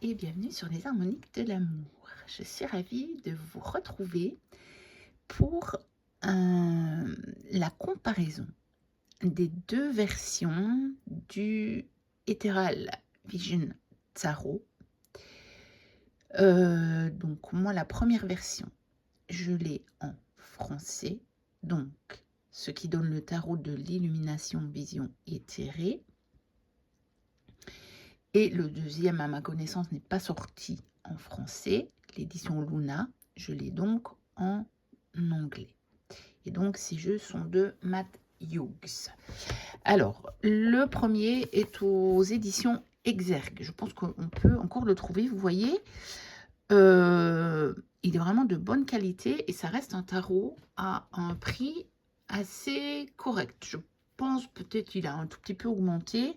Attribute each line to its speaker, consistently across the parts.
Speaker 1: et bienvenue sur les harmoniques de l'amour. Je suis ravie de vous retrouver pour la comparaison des deux versions du Ethereal Vision Tarot. Donc moi, la première version, je l'ai en français, donc ce qui donne le tarot de l'illumination vision éthérée. Et le deuxième, à ma connaissance, n'est pas sorti en français. L'édition Luna, je l'ai donc en anglais. Et donc, ces jeux sont de Matt Hughes. Alors, le premier est aux éditions Exergue. Je pense qu'on peut encore le trouver, vous voyez. Il est vraiment de bonne qualité et ça reste un tarot à un prix assez correct. Je pense peut-être qu'il a un tout petit peu augmenté,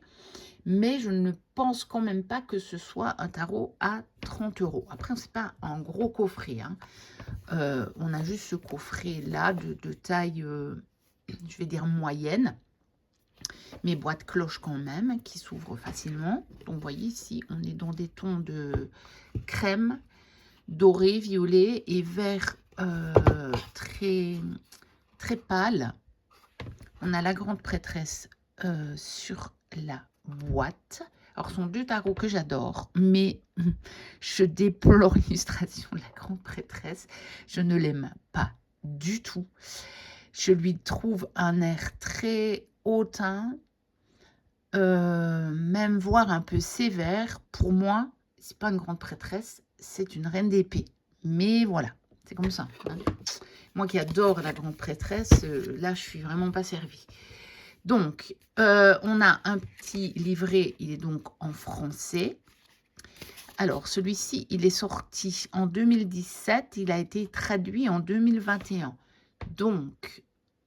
Speaker 1: mais je ne pense quand même pas que ce soit un tarot à 30 €. Après, ce n'est pas un gros coffret. Hein. On a juste ce coffret-là de taille, je vais dire moyenne, mais boîte cloche quand même, qui s'ouvre facilement. Donc, vous voyez ici, on est dans des tons de crème, doré, violet et vert très, très pâle. On a la grande prêtresse sur la boîte. Alors, ce sont deux tarots que j'adore, mais je déplore l'illustration de la grande prêtresse. Je ne l'aime pas du tout. Je lui trouve un air très hautain, même voire un peu sévère. Pour moi, c'est pas une grande prêtresse, c'est une reine d'épée. Mais voilà, c'est comme ça. Hein. Moi qui adore la grande prêtresse, là, je suis vraiment pas servie. Donc, on a un petit livret, il est donc en français. Alors, celui-ci, il est sorti en 2017, il a été traduit en 2021. Donc,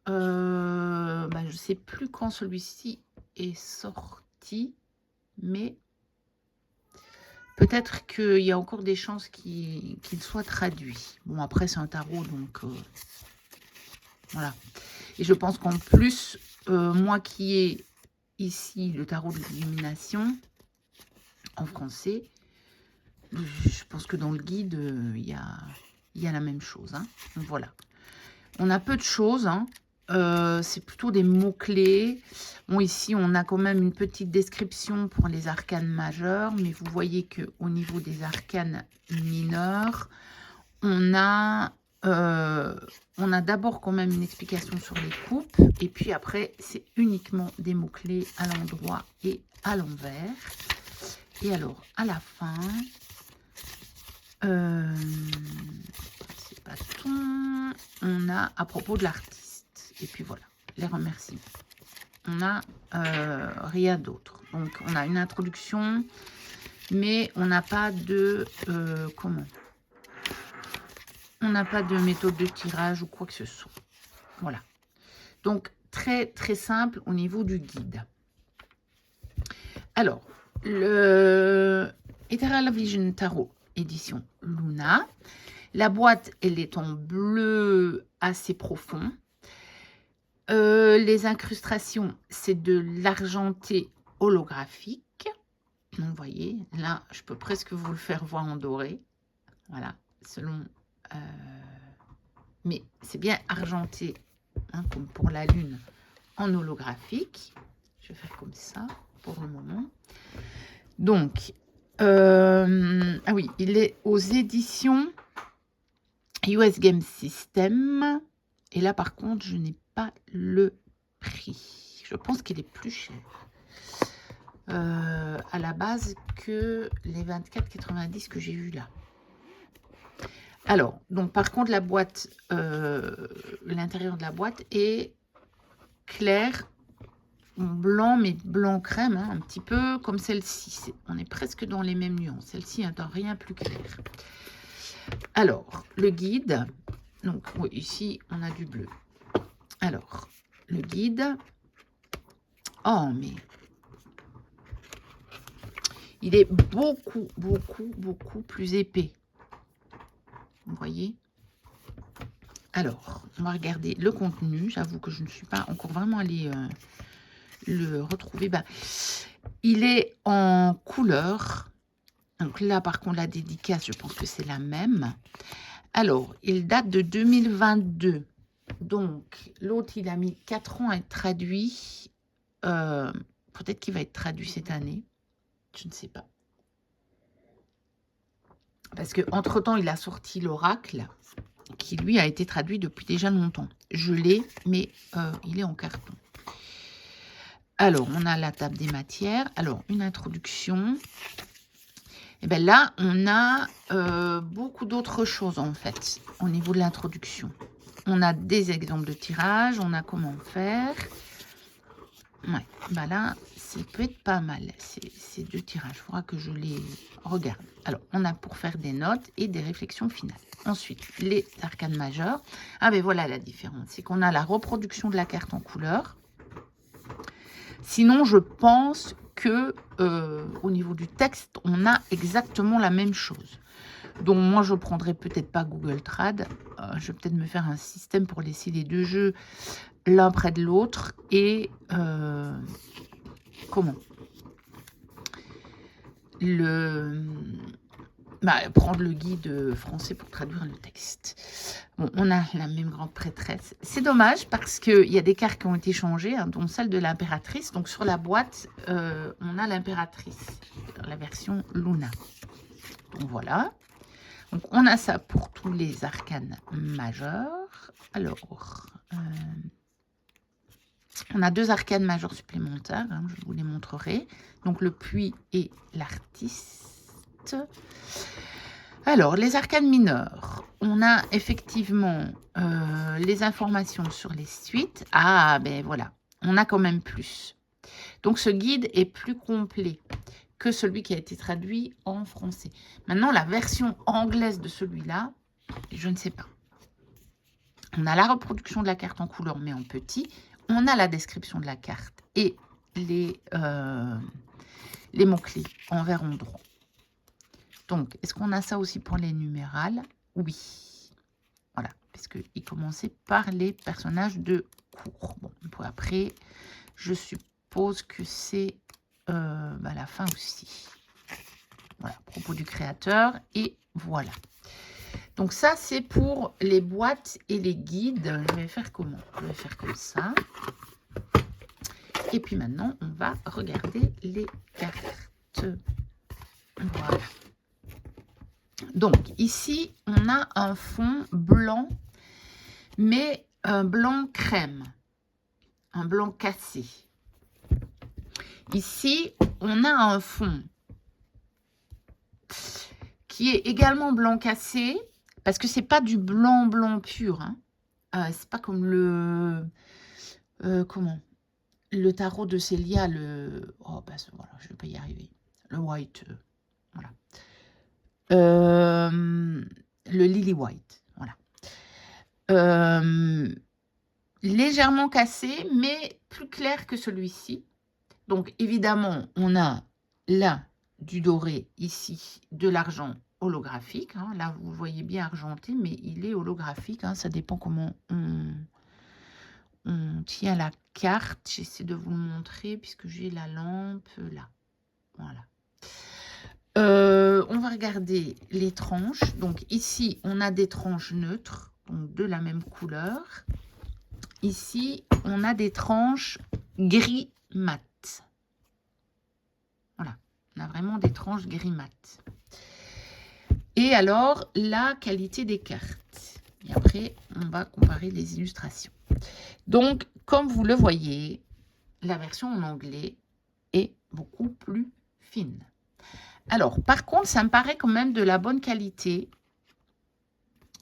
Speaker 1: je ne sais plus quand celui-ci est sorti, mais peut-être qu'il y a encore des chances qu'il soit traduit. Bon, après, c'est un tarot, donc voilà. Et je pense qu'en plus, moi qui ai ici le tarot de l'illumination en français, je pense que dans le guide, il y a la même chose. Hein. Donc voilà. On a peu de choses. Hein. C'est plutôt des mots-clés. Bon, ici, on a quand même une petite description pour les arcanes majeures, mais vous voyez qu'au niveau des arcanes mineurs, on a d'abord quand même une explication sur les coupes, et puis après, c'est uniquement des mots-clés à l'endroit et à l'envers. Et alors, à la fin, c'est pas tout, on a à propos de l'artiste. Et puis voilà, les remerciements. On a rien d'autre. Donc, on a une introduction, mais on n'a pas de... On n'a pas de méthode de tirage ou quoi que ce soit. Voilà. Donc, très, très simple au niveau du guide. Alors, le Ethereal Vision Tarot, édition Luna. La boîte, elle est en bleu assez profond. Les incrustations, c'est de l'argenté holographique. Donc, vous voyez, là, je peux presque vous le faire voir en doré. Voilà, selon... mais c'est bien argenté, hein, comme pour la lune, en holographique. Je vais faire comme ça pour le moment. Donc, ah oui, il est aux éditions US Game System. Et là, par contre, je n'ai pas le prix. Je pense qu'il est plus cher à la base que les 24,90 que j'ai vu là. Alors, donc par contre, la boîte, l'intérieur de la boîte est clair, blanc, mais blanc crème, hein, un petit peu comme celle-ci. On est presque dans les mêmes nuances. Celle-ci est dans rien plus clair. Alors, le guide. Donc, oui, ici, on a du bleu. Alors, le guide. Oh, mais... il est beaucoup, beaucoup, beaucoup plus épais. Vous voyez? Alors, on va regarder le contenu. J'avoue que je ne suis pas encore vraiment allée le retrouver. Il est en couleur. Donc là, par contre, la dédicace, je pense que c'est la même. Alors, il date de 2022. Donc, l'autre, il a mis 4 ans à être traduit. Peut-être qu'il va être traduit cette année. Je ne sais pas. Parce qu'entre-temps, il a sorti l'oracle, qui lui a été traduit depuis déjà longtemps. Je l'ai, mais il est en carton. Alors, on a la table des matières. Alors, une introduction. Et bien là, on a beaucoup d'autres choses, en fait, au niveau de l'introduction. On a des exemples de tirage, on a comment faire. Ouais, ben là, ça peut être pas mal, ces 2 tirages. Il faudra que je les regarde. Alors, on a pour faire des notes et des réflexions finales. Ensuite, les arcanes majeures. Ah ben voilà la différence, c'est qu'on a la reproduction de la carte en couleur. Sinon, je pense que au niveau du texte, on a exactement la même chose. Donc moi, je ne prendrai peut-être pas Google Trad. Je vais peut-être me faire un système pour laisser les 2 jeux l'un près de l'autre. Et comment prendre le guide français pour traduire le texte. Bon, on a la même grande prêtresse. C'est dommage parce qu'il y a des cartes qui ont été changées, hein, dont celle de l'impératrice. Donc sur la boîte, on a l'impératrice, la version Luna. Donc voilà. Donc on a ça pour tous les arcanes majeurs. Alors, on a 2 arcanes majeures supplémentaires, hein, je vous les montrerai. Donc le puits et l'artiste. Alors, les arcanes mineurs, on a effectivement les informations sur les suites. Ah, ben voilà, on a quand même plus. Donc, ce guide est plus complet que celui qui a été traduit en français. Maintenant, la version anglaise de celui-là, je ne sais pas. On a la reproduction de la carte en couleur, mais en petit. On a la description de la carte et les mots-clés en vert en droit. Donc, est-ce qu'on a ça aussi pour les numérales? Oui. Voilà, parce qu'il commençait par les personnages de cours. Bon, après, je suppose que c'est la fin aussi. Voilà, propos du créateur. Et voilà. Donc ça, c'est pour les boîtes et les guides. Je vais faire comment? Je vais faire comme ça. Et puis maintenant, on va regarder les cartes. Voilà. Donc, ici, on a un fond blanc, mais un blanc crème, un blanc cassé. Ici, on a un fond qui est également blanc cassé, parce que c'est pas du blanc pur. Hein. C'est pas comme le... comment? Le tarot de Célia, le... Oh, bah, voilà, je vais pas y arriver. Le white, voilà. Le Lily White, voilà. Légèrement cassé, mais plus clair que celui-ci. Donc, évidemment, on a là du doré, ici de l'argent holographique. Hein. Là, vous voyez bien argenté, mais il est holographique. Hein. Ça dépend comment on tient la carte. J'essaie de vous le montrer puisque j'ai la lampe là. Voilà. On va regarder les tranches. Donc ici, on a des tranches neutres, donc de la même couleur. Ici, on a des tranches gris mat. Voilà, on a vraiment des tranches gris mat. Et alors, la qualité des cartes. Et après, on va comparer les illustrations. Donc, comme vous le voyez, la version en anglais est beaucoup plus fine. Alors, par contre, ça me paraît quand même de la bonne qualité.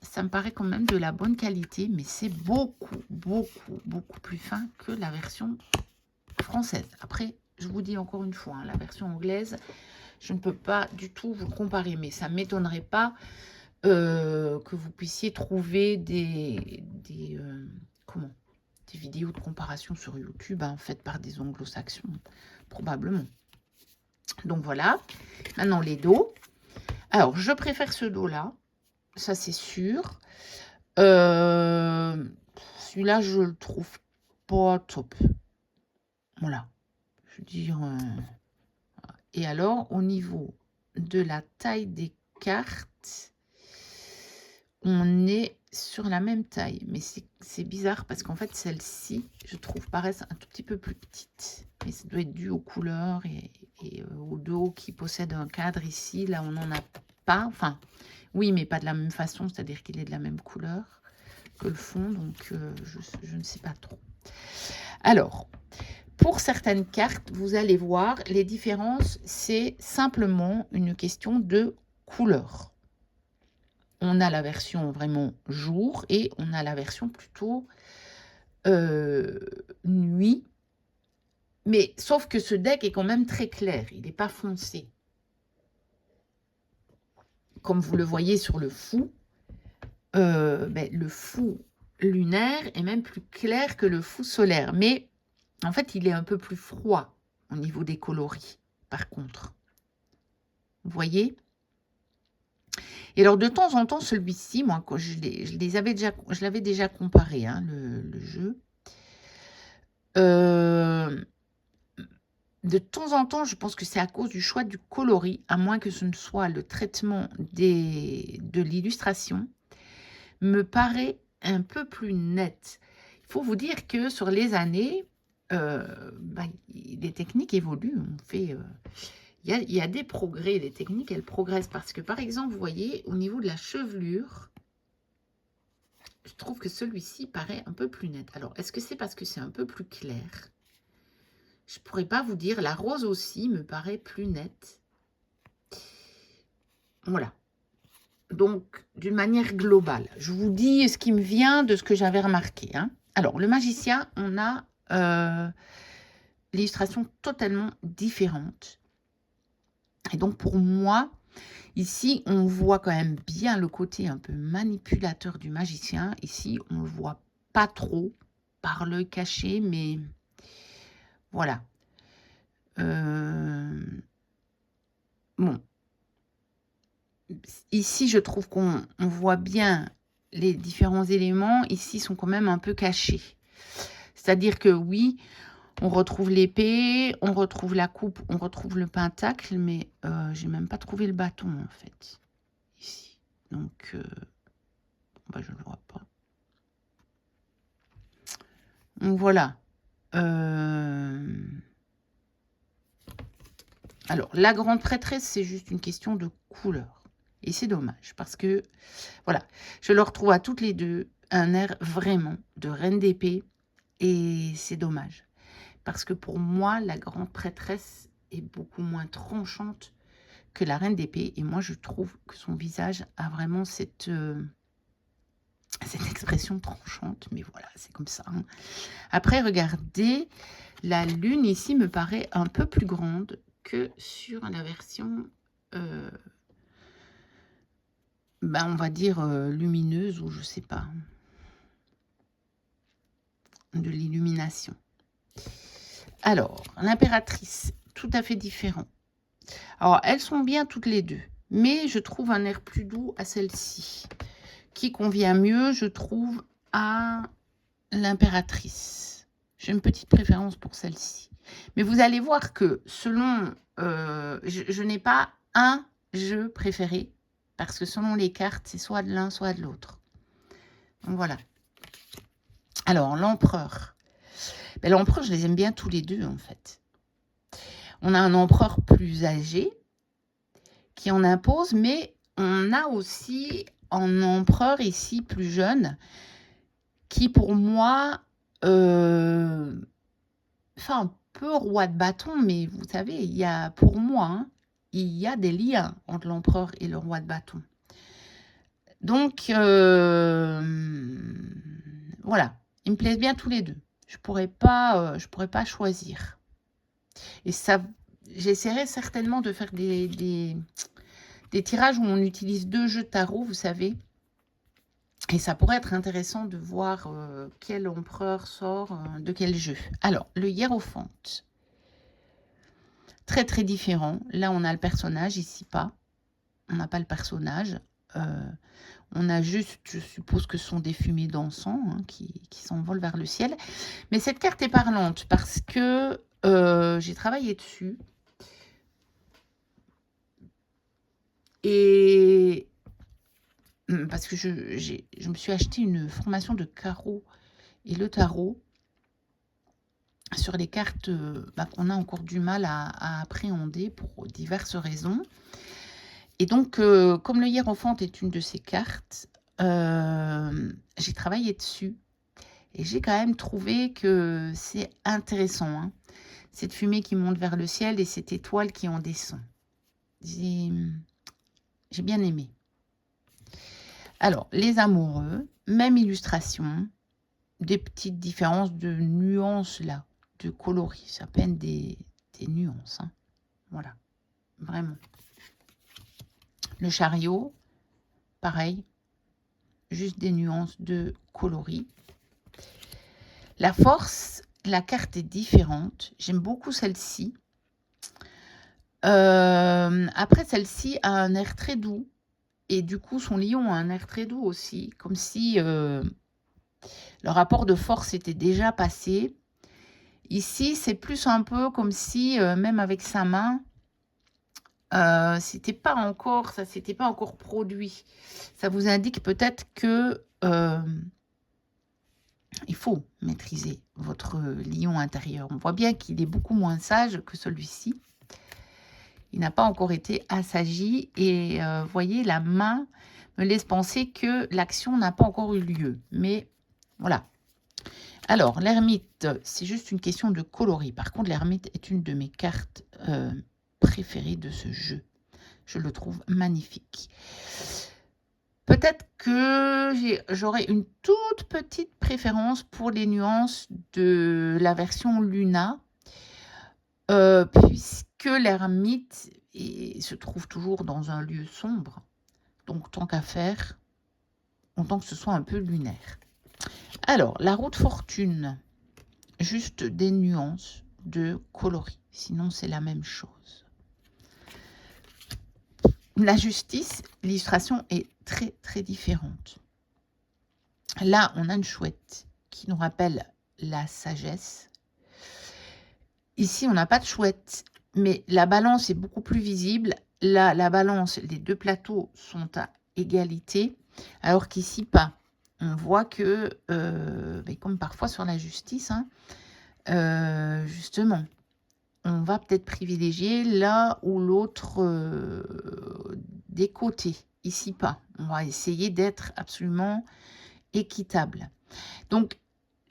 Speaker 1: Ça me paraît quand même de la bonne qualité, mais c'est beaucoup plus fin que la version française. Après, je vous dis encore une fois, hein, la version anglaise, je ne peux pas du tout vous comparer, mais ça ne m'étonnerait pas que vous puissiez trouver des vidéos de comparaison sur YouTube hein, faites par des anglo-saxons, probablement. Donc voilà, maintenant les dos. Alors, je préfère ce dos-là, ça c'est sûr. Celui-là, je le trouve pas top. Voilà, je veux dire... Et alors, au niveau de la taille des cartes, on est sur la même taille. Mais c'est bizarre parce qu'en fait, celles-ci, je trouve, paraissent un tout petit peu plus petites. Mais ça doit être dû aux couleurs et au dos qui possède un cadre ici. Là, on n'en a pas. Enfin, oui, mais pas de la même façon, c'est-à-dire qu'il est de la même couleur que le fond. Donc, je ne sais pas trop. Alors, pour certaines cartes, vous allez voir, les différences, c'est simplement une question de couleur. On a la version vraiment jour et on a la version plutôt nuit. Mais sauf que ce deck est quand même très clair, il n'est pas foncé. Comme vous le voyez sur le fou, le fou lunaire est même plus clair que le fou solaire. Mais en fait, il est un peu plus froid au niveau des coloris, par contre. Vous voyez? Et alors, de temps en temps, celui-ci, moi, quand je l'avais déjà comparé, hein, le jeu. De temps en temps, je pense que c'est à cause du choix du coloris, à moins que ce ne soit le traitement de l'illustration, me paraît un peu plus net. Il faut vous dire que sur les années, les techniques évoluent. Il y a des progrès, les techniques, elles progressent. Parce que, par exemple, vous voyez, au niveau de la chevelure, je trouve que celui-ci paraît un peu plus net. Alors, est-ce que c'est parce que c'est un peu plus clair? Je ne pourrais pas vous dire. La rose aussi me paraît plus nette. Voilà. Donc, d'une manière globale, je vous dis ce qui me vient de ce que j'avais remarqué. Hein. Alors, le magicien, on a l'illustration totalement différente. Et donc, pour moi, ici, on voit quand même bien le côté un peu manipulateur du magicien. Ici, on ne le voit pas trop par l'œil caché, mais voilà. Bon. Ici, je trouve qu'on voit bien les différents éléments. Ici, sont quand même un peu cachés. C'est-à-dire que oui, on retrouve l'épée, on retrouve la coupe, on retrouve le pentacle, mais j'ai même pas trouvé le bâton, en fait. Ici. Donc, je ne le vois pas. Donc, voilà. Alors, la grande prêtresse, c'est juste une question de couleur. Et c'est dommage parce que, voilà, je le retrouve à toutes les deux un air vraiment de reine d'épée. Et c'est dommage. Parce que pour moi, la grande prêtresse est beaucoup moins tranchante que la reine d'épée. Et moi, je trouve que son visage a vraiment cette expression tranchante. Mais voilà, c'est comme ça. Hein. Après, regardez, la lune ici me paraît un peu plus grande que sur la version... on va dire lumineuse ou je sais pas, de l'illumination. Alors, l'impératrice, tout à fait différent. Alors, elles sont bien toutes les deux, mais je trouve un air plus doux à celle-ci, qui convient mieux, je trouve, à l'impératrice. J'ai une petite préférence pour celle-ci. Mais vous allez voir que selon... je n'ai pas un jeu préféré, parce que selon les cartes, c'est soit de l'un, soit de l'autre. Donc voilà. Alors, l'empereur. L'empereur, je les aime bien tous les deux, en fait. On a un empereur plus âgé qui en impose, mais on a aussi un empereur ici plus jeune qui, pour moi, un peu roi de bâton, mais vous savez, il y a, pour moi, hein, il y a des liens entre l'empereur et le roi de bâton. Donc, voilà, ils me plaisent bien tous les deux. Je pourrais pas choisir. Et ça, j'essaierai certainement de faire des tirages où on utilise 2 jeux de tarot, vous savez. Et ça pourrait être intéressant de voir quel empereur sort de quel jeu. Alors, le hiérophante. Très, très différent. Là, on a le personnage, ici pas. On n'a pas le personnage. On a juste, je suppose que ce sont des fumées d'encens hein, qui s'envolent vers le ciel. Mais cette carte est parlante parce que j'ai travaillé dessus. Et parce que je me suis acheté une formation de carreau et le tarot sur les cartes qu'on a encore du mal à appréhender pour diverses raisons. Et donc, comme le hiérophante est une de ces cartes, j'ai travaillé dessus. Et j'ai quand même trouvé que c'est intéressant, hein. Cette fumée qui monte vers le ciel et cette étoile qui en descend. J'ai bien aimé. Alors, les amoureux, même illustration, des petites différences de nuances là, de coloris. C'est à peine des nuances, hein. Voilà, vraiment. Le chariot, pareil, juste des nuances de coloris. La force, la carte est différente. J'aime beaucoup celle-ci. Après, celle-ci a un air très doux. Et du coup, son lion a un air très doux aussi. Comme si le rapport de force était déjà passé. Ici, c'est plus un peu comme si, même avec sa main, c'était pas encore, ça s'était pas encore produit. Ça vous indique peut-être que il faut maîtriser votre lion intérieur. On voit bien qu'il est beaucoup moins sage que celui-ci. Il n'a pas encore été assagi et voyez, la main me laisse penser que l'action n'a pas encore eu lieu. Mais voilà. Alors, l'ermite, c'est juste une question de coloris. Par contre, l'ermite est une de mes cartes préférées de ce jeu. Je le trouve magnifique. Peut-être que j'aurais une toute petite préférence pour les nuances de la version Luna, puisque l'ermite se trouve toujours dans un lieu sombre. Donc, tant qu'à faire, autant que ce soit un peu lunaire. Alors, la roue de fortune, juste des nuances de coloris. Sinon, c'est la même chose. La justice, l'illustration est très, très différente. Là, on a une chouette qui nous rappelle la sagesse. Ici, on n'a pas de chouette, mais la balance est beaucoup plus visible. Là, la balance, les deux plateaux sont à égalité, alors qu'ici, pas. On voit que, comme parfois sur la justice, hein, justement, on va peut-être privilégier l'un ou l'autre des côtés. Ici, pas. On va essayer d'être absolument équitable. Donc,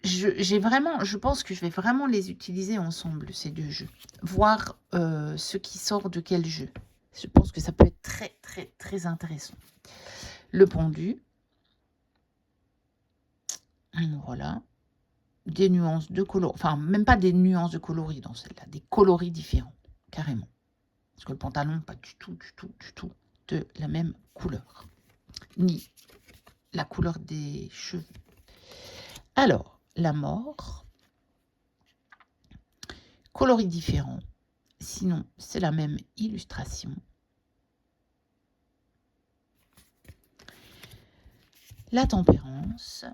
Speaker 1: je pense que je vais vraiment les utiliser ensemble, ces deux jeux. Voir ce qui sort de quel jeu. Je pense que ça peut être très, très, très intéressant. Le pendu. Voilà. Des nuances de coloris. Enfin, même pas des nuances de coloris dans celle-là. Des coloris différents, carrément. Parce que le pantalon, pas du tout, du tout, du tout de la même couleur. Ni la couleur des cheveux. Alors, la mort. Coloris différents. Sinon, c'est la même illustration. La tempérance.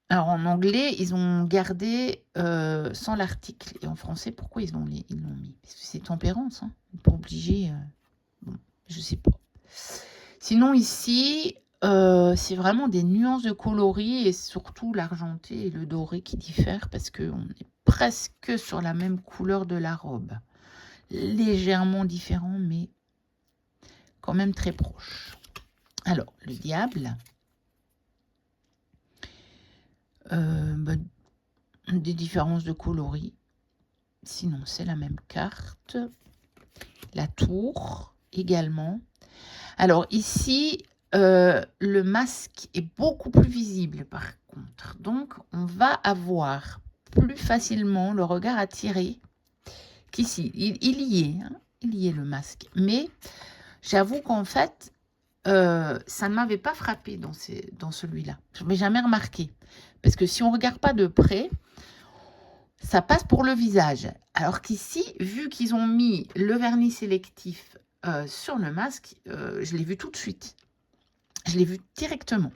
Speaker 1: Alors, en anglais, ils ont gardé sans l'article. Et en français, pourquoi ils l'ont mis? Parce que c'est tempérance, hein. Pas obligé. Bon, je sais pas. Sinon, ici, c'est vraiment des nuances de coloris et surtout l'argenté et le doré qui diffèrent parce qu'on est presque sur la même couleur de la robe. Légèrement différent, mais quand même très proche. Alors, le diable. Des différences de coloris. Sinon, c'est la même carte. La tour, également. Alors, ici, le masque est beaucoup plus visible, par contre. Donc, on va avoir plus facilement le regard attiré qu'ici. Il y est, hein, il y est le masque. Mais j'avoue qu'en fait, ça ne m'avait pas frappé dans celui-là. Je ne l'ai jamais remarqué. Parce que si on ne regarde pas de près, ça passe pour le visage. Alors qu'ici, vu qu'ils ont mis le vernis sélectif sur le masque, je l'ai vu tout de suite. Je l'ai vu directement.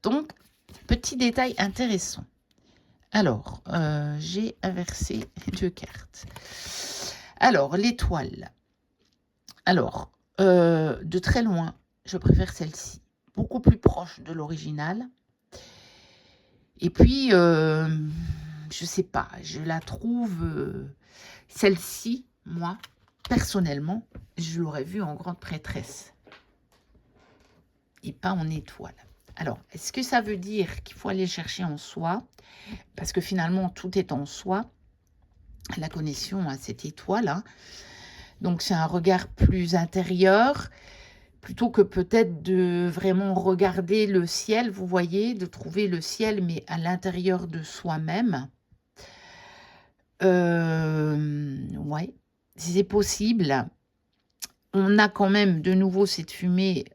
Speaker 1: Donc, petit détail intéressant. Alors, j'ai inversé les deux cartes. Alors, l'étoile. Alors, De très loin, je préfère celle-ci. Beaucoup plus proche de l'original. Et puis, je sais pas, je la trouve... celle-ci, moi, personnellement, je l'aurais vue en grande prêtresse. Et pas en étoile. Alors, est-ce que ça veut dire qu'il faut aller chercher en soi? Parce que finalement, tout est en soi. La connexion à cette étoile, hein. Donc, c'est un regard plus intérieur, plutôt que peut-être de vraiment regarder le ciel, vous voyez, de trouver le ciel, mais à l'intérieur de soi-même. Ouais, si c'est possible. On a quand même de nouveau cette fumée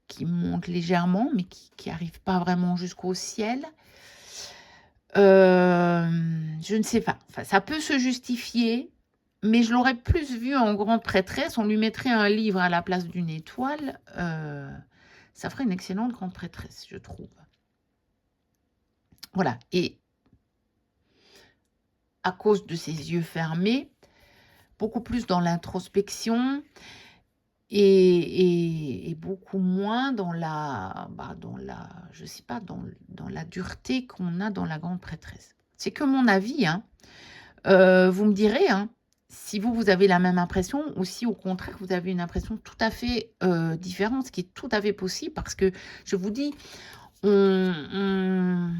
Speaker 1: qui monte légèrement, mais qui n'arrive pas vraiment jusqu'au ciel. Je ne sais pas. Enfin, ça peut se justifier, mais je l'aurais plus vu en grande prêtresse. On lui mettrait un livre à la place d'une étoile. Ça ferait une excellente grande prêtresse, je trouve. Voilà. Et à cause de ses yeux fermés, beaucoup plus dans l'introspection et beaucoup moins dans je sais pas, dans la dureté qu'on a dans la grande prêtresse. C'est que mon avis, hein. Vous me direz, hein, si vous avez la même impression ou si au contraire vous avez une impression tout à fait différente, ce qui est tout à fait possible parce que je vous dis, on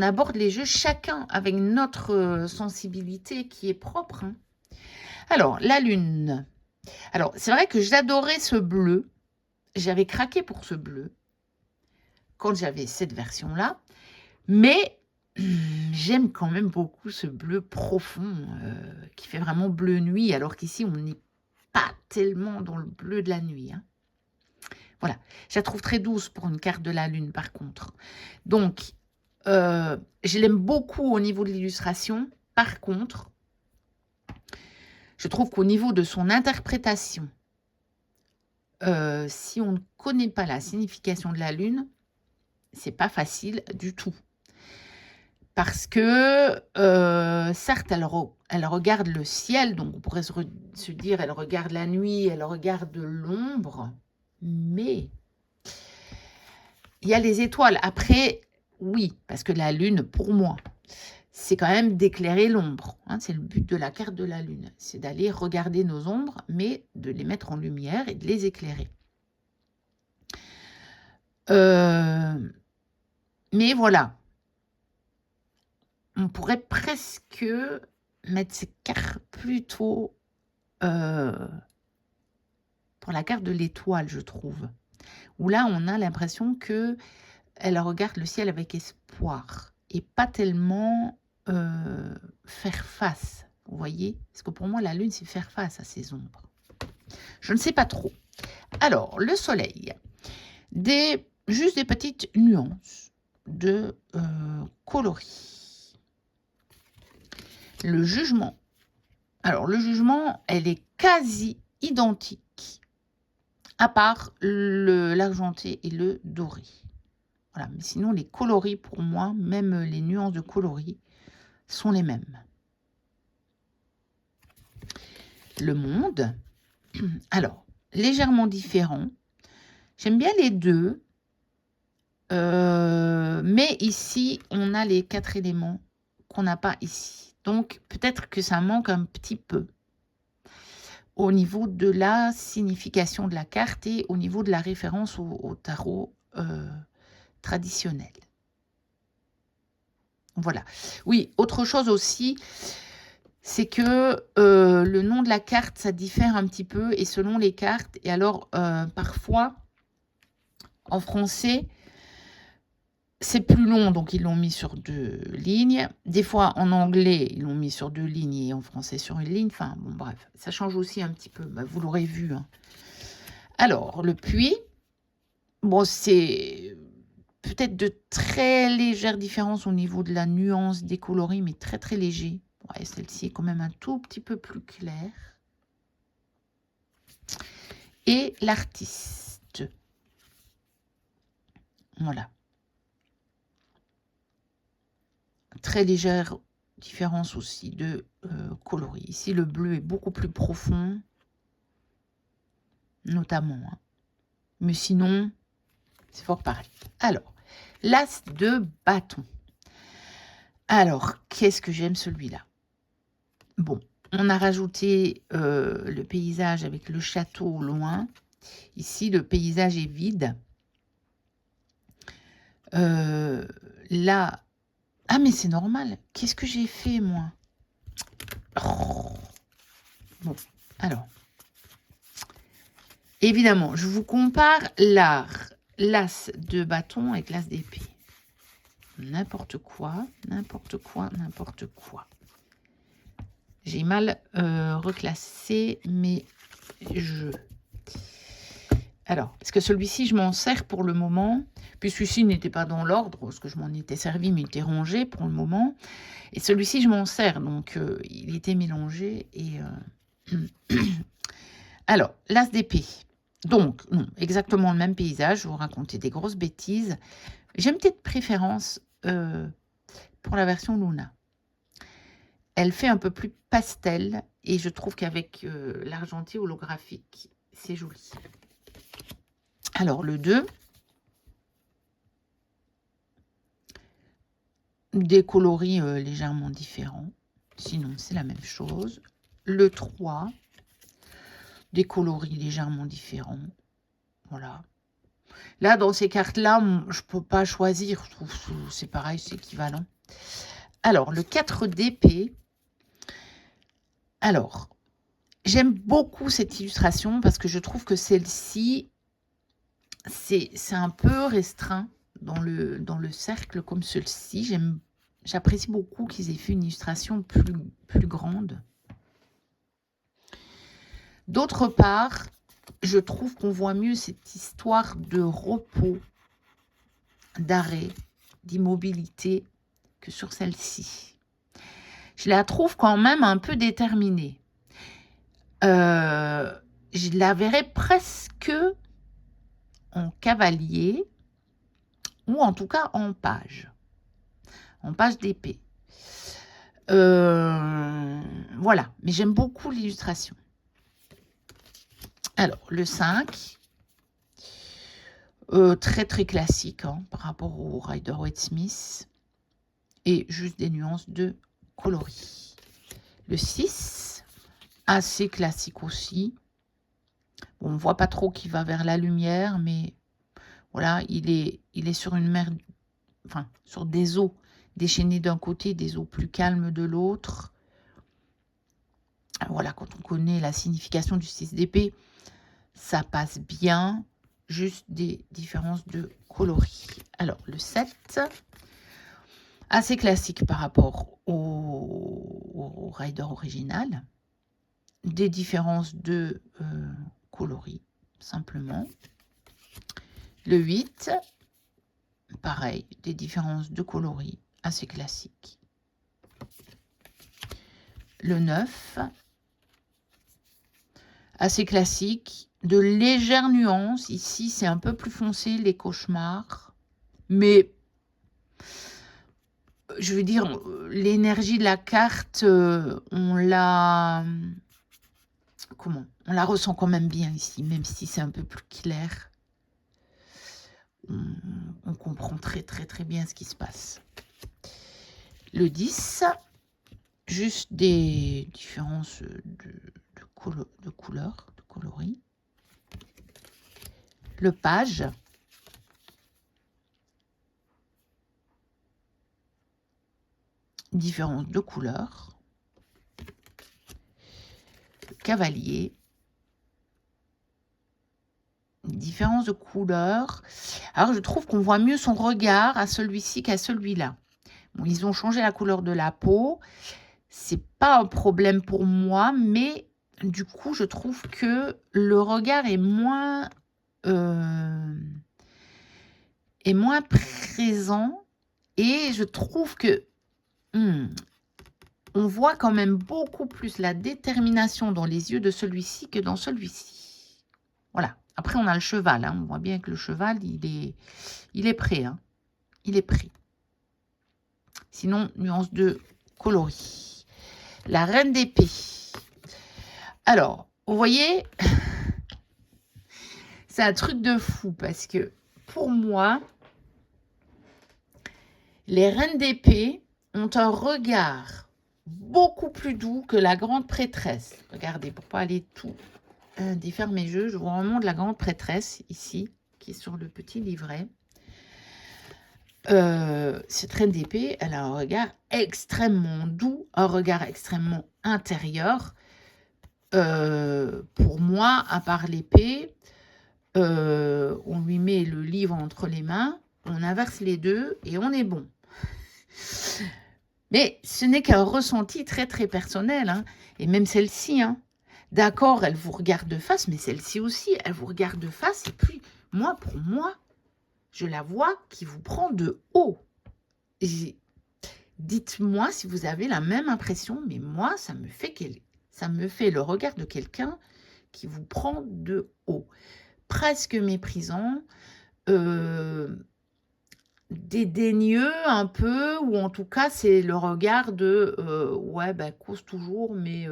Speaker 1: aborde les jeux chacun avec notre sensibilité qui est propre, hein. Alors, la lune. Alors, c'est vrai que j'adorais ce bleu. J'avais craqué pour ce bleu quand j'avais cette version-là. Mais j'aime quand même beaucoup ce bleu profond qui fait vraiment bleu nuit, alors qu'ici, on n'est pas tellement dans le bleu de la nuit, hein. Voilà, je la trouve très douce pour une carte de la lune, par contre. Donc, je l'aime beaucoup au niveau de l'illustration. Par contre, je trouve qu'au niveau de son interprétation, si on ne connaît pas la signification de la lune, c'est pas facile du tout. Parce que, certes, elle regarde le ciel, donc on pourrait se dire, elle regarde la nuit, elle regarde l'ombre, mais il y a les étoiles. Après, oui, parce que la lune, pour moi, c'est quand même d'éclairer l'ombre, hein. C'est le but de la carte de la lune. C'est d'aller regarder nos ombres, mais de les mettre en lumière et de les éclairer. Mais voilà. On pourrait presque mettre ces cartes plutôt pour la carte de l'étoile, je trouve. Où là, on a l'impression qu'elle regarde le ciel avec espoir et pas tellement faire face. Vous voyez? Parce que pour moi, la lune, c'est faire face à ces ombres. Je ne sais pas trop. Alors, le soleil. Juste des petites nuances de coloris. Le jugement. Alors, le jugement, elle est quasi identique, à part l'argenté et le doré. Voilà, mais sinon, les coloris, pour moi, même les nuances de coloris, sont les mêmes. Le monde, alors, légèrement différent. J'aime bien les deux, mais ici, on a les 4 éléments qu'on n'a pas ici. Donc, peut-être que ça manque un petit peu au niveau de la signification de la carte et au niveau de la référence au tarot traditionnel. Voilà. Oui, autre chose aussi, c'est que le nom de la carte, ça diffère un petit peu et selon les cartes. Et alors, parfois, en français, c'est plus long, donc ils l'ont mis sur 2 lignes. Des fois, en anglais, ils l'ont mis sur 2 lignes et en français sur 1 ligne. Enfin, bon, bref, ça change aussi un petit peu. Bah, vous l'aurez vu, hein. Alors, le puits, bon, c'est peut-être de très légères différences au niveau de la nuance des coloris, mais très, très léger. Ouais, celle-ci est quand même un tout petit peu plus claire. Et l'artiste. Voilà. Très légère différence aussi de coloris. Ici, le bleu est beaucoup plus profond. notamment. Hein. Mais sinon, c'est fort pareil. Alors, l'as de bâton. Alors, qu'est-ce que j'aime celui-là? Bon, on a rajouté le paysage avec le château au loin. Ici, le paysage est vide. Là... Ah, mais c'est normal. Qu'est-ce que j'ai fait, moi? Oh. Bon, alors. Évidemment, je vous compare l'as de bâton avec l'as d'épée. N'importe quoi, n'importe quoi, n'importe quoi. J'ai mal reclassé mes jeux. Alors, parce que celui-ci, je m'en sers pour le moment. Puis celui-ci n'était pas dans l'ordre, parce que je m'en étais servi, mais il était rangé pour le moment. Et celui-ci, je m'en sers, donc il était mélangé. Et alors, l'as d'épée. Donc, non, exactement le même paysage. Je vous racontais des grosses bêtises. J'ai une petite préférence pour la version Luna. Elle fait un peu plus pastel et je trouve qu'avec l'argenté holographique, c'est joli. Alors, le 2, des coloris légèrement différents. Sinon, c'est la même chose. Le 3, des coloris légèrement différents. Voilà. Là, dans ces cartes-là, je ne peux pas choisir. Je trouve que c'est pareil, c'est équivalent. Alors, le 4 d'épée. Alors, j'aime beaucoup cette illustration parce que je trouve que celle-ci, c'est un peu restreint dans le cercle comme celle-ci. J'apprécie beaucoup qu'ils aient fait une illustration plus grande. D'autre part, je trouve qu'on voit mieux cette histoire de repos, d'arrêt, d'immobilité que sur celle-ci. Je la trouve quand même un peu déterminée. Je la verrais presque en cavalier ou en tout cas en page d'épée. Voilà, mais j'aime beaucoup l'illustration. Alors, le 5, très très classique hein, par rapport au Rider-Waite-Smith et juste des nuances de coloris. Le 6, assez classique aussi. Bon, on ne voit pas trop qu'il va vers la lumière, mais voilà, il est sur une mer, enfin, sur des eaux déchaînées d'un côté, des eaux plus calmes de l'autre. Voilà, quand on connaît la signification du 6 d'épée, ça passe bien, juste des différences de coloris. Alors, le 7, assez classique par rapport au Rider original. Des différences de coloris, simplement. Le 8, pareil, des différences de coloris, assez classiques. Le 9, assez classique, de légères nuances. Ici, c'est un peu plus foncé, les cauchemars. Mais, je veux dire, l'énergie de la carte, on la ressent quand même bien ici, même si c'est un peu plus clair. On comprend très très très bien ce qui se passe. Le 10, juste des différences de couleurs, de coloris. Le page, différence de couleurs. Le cavalier, différence de couleurs. Alors je trouve qu'on voit mieux son regard à celui-ci qu'à celui-là. Bon, ils ont changé la couleur de la peau. C'est pas un problème pour moi, mais du coup, je trouve que le regard est moins présent. Et je trouve que on voit quand même beaucoup plus la détermination dans les yeux de celui-ci que dans celui-ci. Voilà. Après, on a le cheval. Hein. On voit bien que le cheval, il est prêt. Hein. Il est prêt. Sinon, nuance de coloris. La reine d'épée. Alors, vous voyez, C'est un truc de fou parce que pour moi, les reines d'épée ont un regard beaucoup plus doux que la grande prêtresse. Regardez, pour pas aller tout défaire mes jeux, je vous remonte la grande prêtresse ici, qui est sur le petit livret. Cette reine d'épée, elle a un regard extrêmement doux, un regard extrêmement intérieur. Pour moi, à part l'épée, on lui met le livre entre les mains, on inverse les deux et on est bon. Mais ce n'est qu'un ressenti très très personnel, hein. Et même celle-ci, hein. D'accord, elle vous regarde de face, mais celle-ci aussi, elle vous regarde de face. Et puis, moi, pour moi, je la vois qui vous prend de haut. Dites-moi si vous avez la même impression, mais moi, ça me fait le regard de quelqu'un qui vous prend de haut. Presque méprisant, dédaigneux un peu, ou en tout cas, c'est le regard de ouais, ben, cause toujours, mais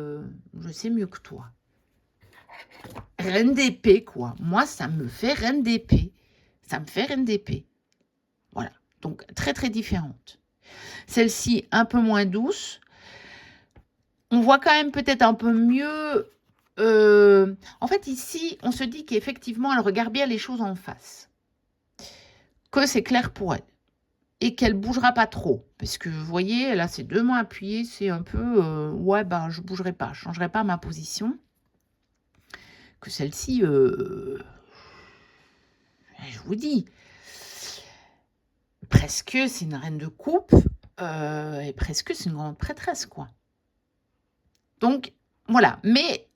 Speaker 1: je sais mieux que toi. Reine d'épée, quoi. Moi, ça me fait reine d'épée. Ça me fait reine d'épée. Voilà. Donc, très, très différente. Celle-ci, un peu moins douce. On voit quand même peut-être un peu mieux. En fait, ici, on se dit qu'effectivement, elle regarde bien les choses en face. Que c'est clair pour elle. Et qu'elle bougera pas trop. Parce que, vous voyez, là, ses deux mains appuyées, c'est un peu... ouais, ben, je bougerai pas. Je changerai pas ma position. Que celle-ci... je vous dis... Presque, c'est une reine de coupe. Et presque, c'est une grande prêtresse, quoi. Donc, voilà. Mais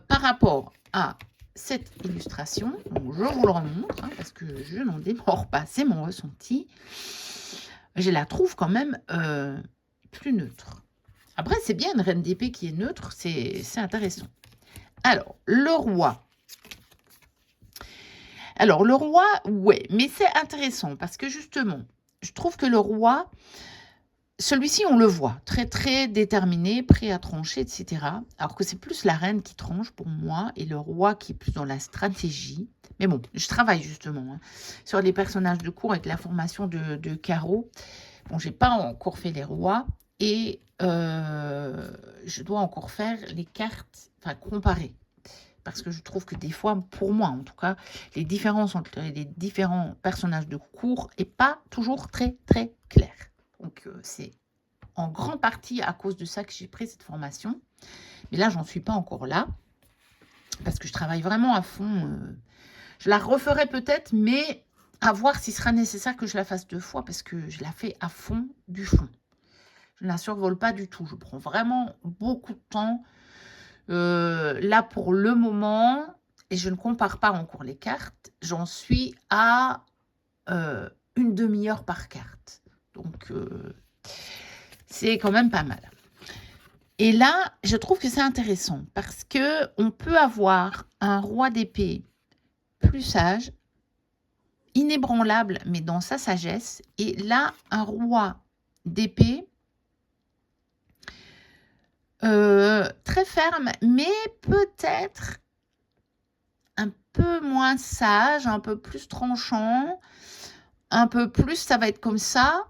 Speaker 1: par rapport à cette illustration, donc je vous le remontre, hein, parce que je n'en démords pas, c'est mon ressenti. Je la trouve quand même plus neutre. Après, c'est bien une reine d'épée qui est neutre, c'est intéressant. Alors, le roi. Alors, le roi, ouais, mais c'est intéressant parce que justement, je trouve que le roi, celui-ci, on le voit, très, très déterminé, prêt à trancher, etc. Alors que c'est plus la reine qui tranche pour moi et le roi qui est plus dans la stratégie. Mais bon, je travaille justement hein, sur les personnages de cours avec la formation de Caro. Bon, j'ai pas encore fait les rois et je dois encore faire les cartes, enfin comparer. Parce que je trouve que des fois, pour moi en tout cas, les différences entre les différents personnages de cours n'est pas toujours très très clair. Donc c'est en grande partie à cause de ça que j'ai pris cette formation. Mais là, j'en suis pas encore là. Parce que je travaille vraiment à fond. Je la referai peut-être, mais à voir s'il sera nécessaire que je la fasse 2 fois. Parce que je la fais à fond du fond. Je ne la survole pas du tout. Je prends vraiment beaucoup de temps. Là, pour le moment, et je ne compare pas encore les cartes, j'en suis à une demi-heure par carte. Donc, c'est quand même pas mal. Et là, je trouve que c'est intéressant parce que on peut avoir un roi d'épée plus sage, inébranlable, mais dans sa sagesse. Et là, un roi d'épée très ferme, mais peut-être un peu moins sage, un peu plus tranchant, un peu plus, ça va être comme ça.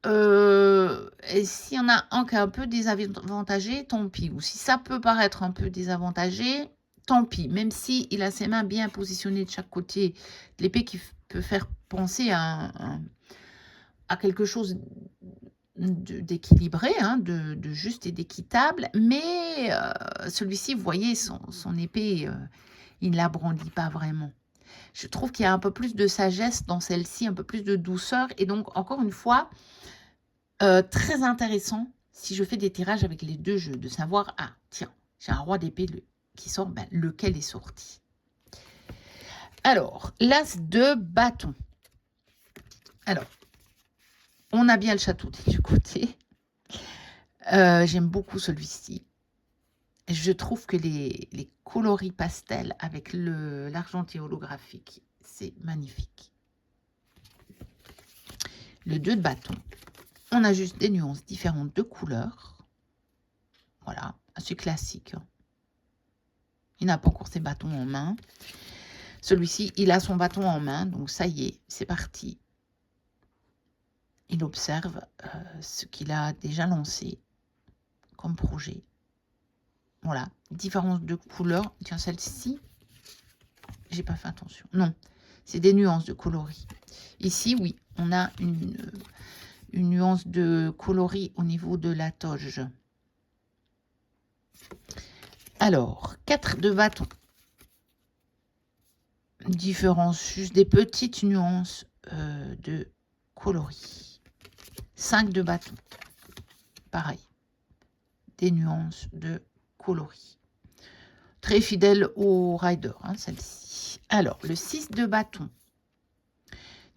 Speaker 1: Et s'il y en a un qui est un peu désavantagé, tant pis. Ou si ça peut paraître un peu désavantagé, tant pis. Même si il a ses mains bien positionnées de chaque côté de l'épée qui peut faire penser à quelque chose d'équilibré, hein, de juste et d'équitable. Mais celui-ci, vous voyez, son épée, il ne la brandit pas vraiment. Je trouve qu'il y a un peu plus de sagesse dans celle-ci, un peu plus de douceur. Et donc, encore une fois, très intéressant si je fais des tirages avec les deux jeux, de savoir, ah, tiens, j'ai un roi d'épée qui sort, ben, lequel est sorti. Alors, l'as de bâton. Alors, on a bien le château du côté. J'aime beaucoup celui-ci. Je trouve que les coloris pastels avec l'argenté holographique, c'est magnifique. Le 2 de bâton. On a juste des nuances différentes de couleurs. Voilà, assez classique. Il n'a pas encore ses bâtons en main. Celui-ci, il a son bâton en main, donc ça y est, c'est parti. Il observe ce qu'il a déjà lancé comme projet. Voilà, différence de couleur. Tiens, celle-ci, j'ai pas fait attention. Non, c'est des nuances de coloris. Ici, oui, on a une nuance de coloris au niveau de la toge. Alors, 4 de bâton. Différence, juste des petites nuances de coloris. 5 de bâton. Pareil, des nuances de coloris. Très fidèle au rider, hein, celle-ci. Alors, le 6 de bâton.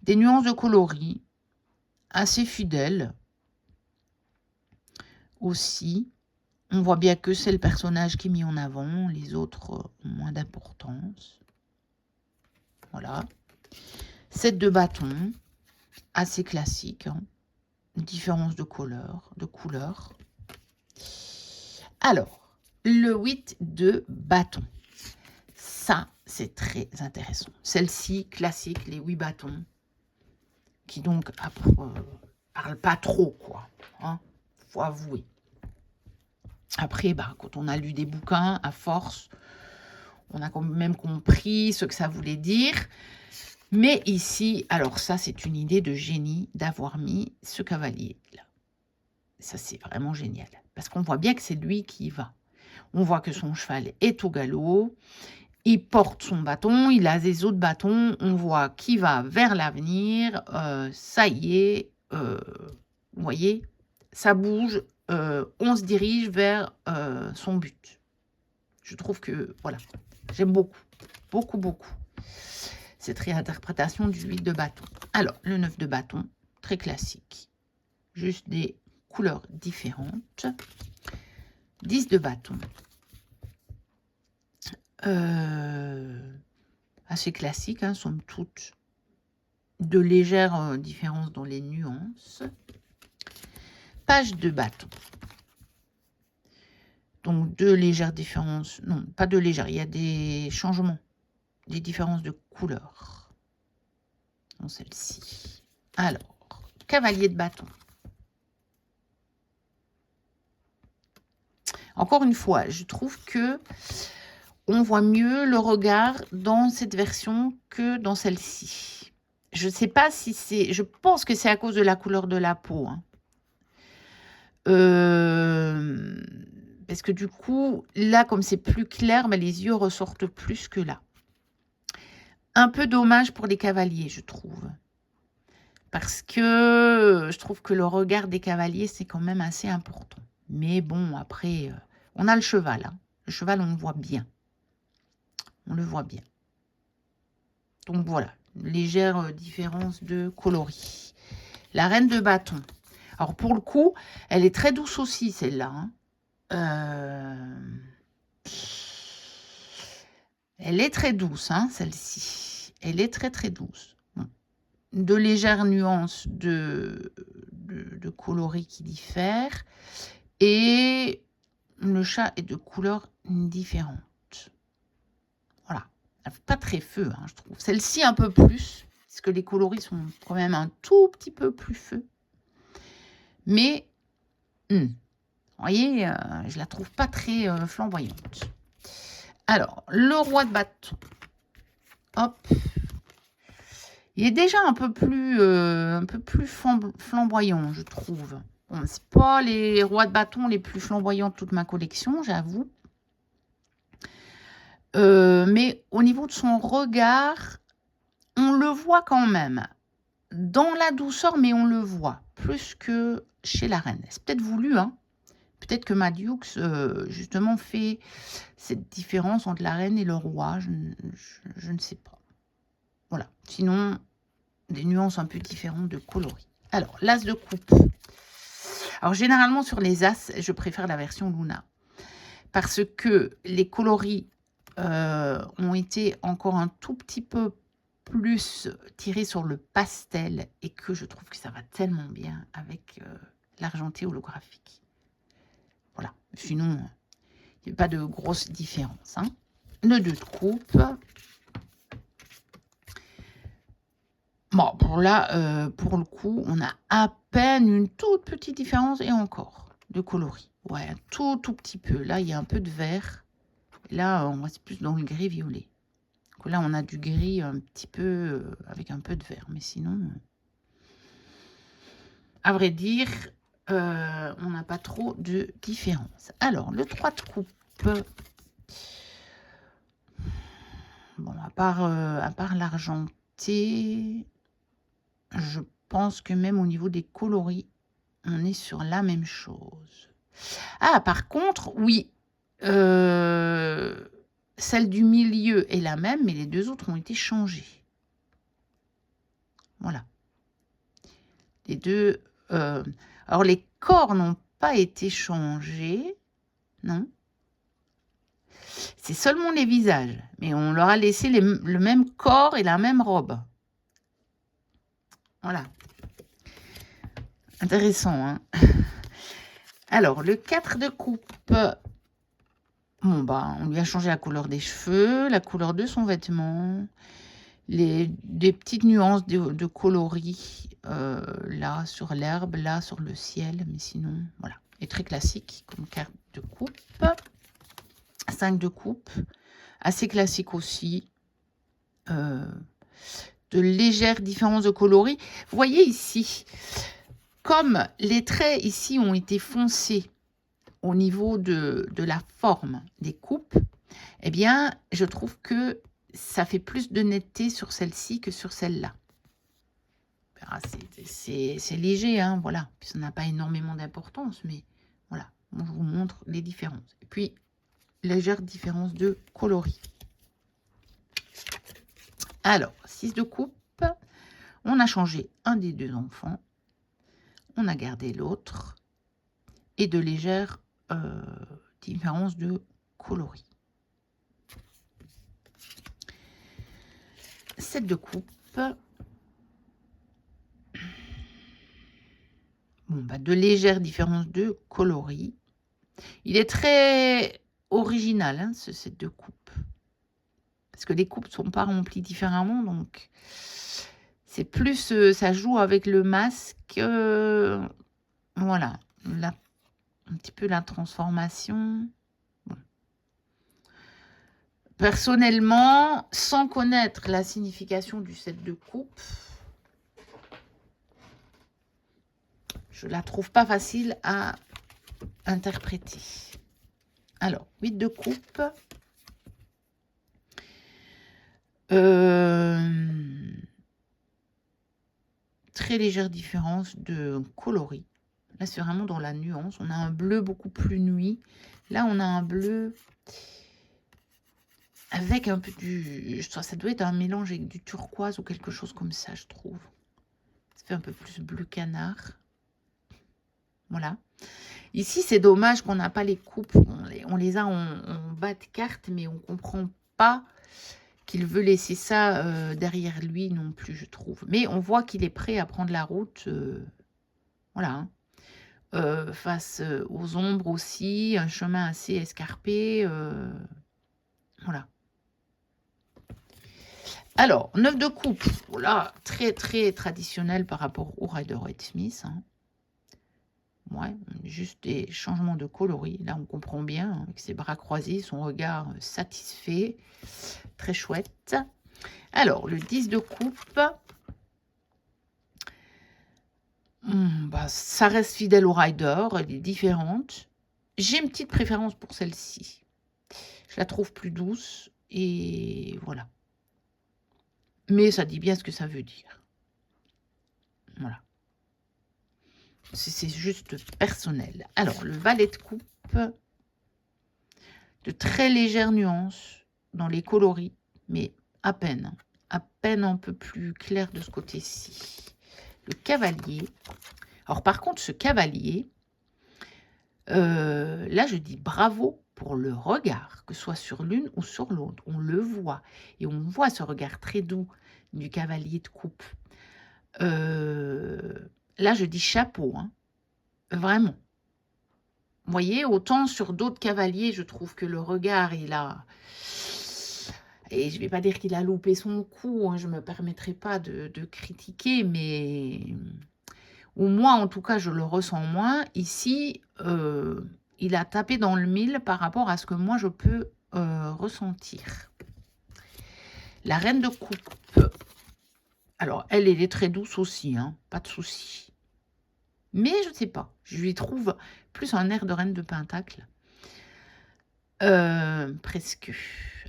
Speaker 1: Des nuances de coloris. Assez fidèles. Aussi. On voit bien que c'est le personnage qui est mis en avant. Les autres ont moins d'importance. Voilà. 7 de bâton. Assez classique. Hein. Différence de couleur. Alors, le 8 de bâton. Ça, c'est très intéressant. Celle-ci, classique, les 8 bâtons. Qui donc parlent pas trop, quoi. Hein, faut avouer. Après, bah, quand on a lu des bouquins, à force, on a quand même compris ce que ça voulait dire. Mais ici, alors ça, c'est une idée de génie d'avoir mis ce cavalier-là. Ça, c'est vraiment génial. Parce qu'on voit bien que c'est lui qui y va. On voit que son cheval est au galop. Il porte son bâton, il a des autres bâtons. On voit qu'il va vers l'avenir. Ça y est, vous voyez, ça bouge. On se dirige vers son but. Je trouve que, voilà, j'aime beaucoup cette réinterprétation du 8 de bâton. Alors, le 9 de bâton, très classique. Juste des couleurs différentes. 10 de bâton. Assez classique, hein, somme toute. De légères différences dans les nuances. Page de bâton. Donc, de légères différences. Non, pas de légères. Il y a des changements. Des différences de couleurs. Dans celle-ci. Alors, cavalier de bâton. Encore une fois, je trouve que on voit mieux le regard dans cette version que dans celle-ci. Je ne sais pas si c'est... Je pense que c'est à cause de la couleur de la peau. Hein. Parce que du coup, là, comme c'est plus clair, mais les yeux ressortent plus que là. Un peu dommage pour les cavaliers, je trouve. Parce que je trouve que le regard des cavaliers, c'est quand même assez important. Mais bon, après, on a le cheval. Hein. Le cheval, on le voit bien. On le voit bien. Donc voilà, légère différence de coloris. La reine de bâton. Alors pour le coup, elle est très douce aussi, celle-là. Hein. Elle est très douce, hein, celle-ci. Elle est très douce. Bon. De légères nuances de coloris qui diffèrent. Et le chat est de couleur différente. Voilà. Elle fait pas très feu, hein, je trouve. Celle-ci un peu plus, parce que les coloris sont quand même un tout petit peu plus feu. Mais, vous voyez, je la trouve pas très flamboyante. Alors, le roi de bâton. Hop. Il est déjà un peu plus flamboyant, je trouve. Bon, c'est pas les rois de bâton les plus flamboyants de toute ma collection, j'avoue. Mais au niveau de son regard, on le voit quand même. Dans la douceur, mais on le voit. Plus que chez la reine. C'est peut-être voulu, hein. Peut-être que Madiux, justement, fait cette différence entre la reine et le roi. Je ne sais pas. Voilà. Sinon, des nuances un peu différentes de coloris. Alors, l'as de coupe. Alors, généralement, sur les as, je préfère la version Luna. Parce que les coloris ont été encore un tout petit peu plus tirés sur le pastel et que je trouve que ça va tellement bien avec l'argenté holographique. Voilà. Sinon, il n'y a pas de grosse différence. Hein. Le 2 de coupe. Bon, pour le coup, on a à peine une toute petite différence et encore de coloris. Ouais, un tout petit peu. Là, il y a un peu de vert. Là, on reste plus dans le gris violet. Donc là, on a du gris un petit peu avec un peu de vert. Mais sinon, à vrai dire, on n'a pas trop de différence. Alors, le 3 de coupe. Bon, à part l'argenté, je pense que même au niveau des coloris, on est sur la même chose. Ah, par contre, oui, celle du milieu est la même, mais les deux autres ont été changées. Voilà. Les deux... alors, les corps n'ont pas été changés, non. C'est seulement les visages, mais on leur a laissé le même corps et la même robe. Voilà. Intéressant, hein. Alors, le 4 de coupe, bon, bah, on lui a changé la couleur des cheveux, la couleur de son vêtement, des petites nuances de coloris, là sur l'herbe, là sur le ciel, mais sinon, voilà. Et très classique comme carte de coupe. 5 de coupe, assez classique aussi. De légères différences de coloris. Vous voyez ici, comme les traits ici ont été foncés au niveau de la forme des coupes, eh bien, je trouve que ça fait plus de netteté sur celle-ci que sur celle-là. Ah, c'est léger, hein, voilà. Puis ça n'a pas énormément d'importance, mais voilà. Bon, je vous montre les différences. Et puis, légère différence de coloris. Alors, 6 de coupe. On a changé un des deux enfants. On a gardé l'autre. Et de légères différences de coloris. 7 de coupe. Bon, bah, de légères différences de coloris. Il est très original, hein, ce set de coupe. Parce que les coupes ne sont pas remplies différemment, donc c'est plus, ça joue avec le masque. Voilà, un petit peu la transformation. Bon. Personnellement, sans connaître la signification du set de coupe, je la trouve pas facile à interpréter. Alors, 8 de coupe. Très légère différence de coloris. Là, c'est vraiment dans la nuance. On a un bleu beaucoup plus nuit. Là, on a un bleu avec un peu du... Ça doit être un mélange avec du turquoise ou quelque chose comme ça, je trouve. Ça fait un peu plus bleu canard. Voilà. Ici, c'est dommage qu'on n'a pas les coupes. On les a en bas de carte, mais on ne comprend pas qu'il veut laisser ça derrière lui non plus, je trouve. Mais on voit qu'il est prêt à prendre la route. Voilà. Face aux ombres aussi, un chemin assez escarpé. Voilà. Alors, 9 de coupe. Là, très traditionnel par rapport au Rider-Waite Smith. Hein. Ouais, juste des changements de coloris. Là, on comprend bien, hein, avec ses bras croisés, son regard satisfait. Très chouette. Alors, le 10 de coupe. Bah, ça reste fidèle au Rider. Elle est différente. J'ai une petite préférence pour celle-ci. Je la trouve plus douce. Et voilà. Mais ça dit bien ce que ça veut dire. Voilà. C'est juste personnel. Alors, le valet de coupe, de très légères nuances dans les coloris, mais à peine un peu plus clair de ce côté-ci. Le cavalier. Alors, par contre, ce cavalier, là, je dis bravo pour le regard, que ce soit sur l'une ou sur l'autre. On le voit. Et on voit ce regard très doux du cavalier de coupe. Là, je dis chapeau, hein. Vraiment. Vous voyez, autant sur d'autres cavaliers, je trouve que le regard, Et je ne vais pas dire qu'il a loupé son coup, hein, je ne me permettrai pas de critiquer, mais ou moi, en tout cas, je le ressens moins. Ici, il a tapé dans le mille par rapport à ce que moi, je peux ressentir. La reine de coupe. Alors, elle est très douce aussi, hein, pas de souci. Mais je ne sais pas, je lui trouve plus un air de reine de pentacle. Presque.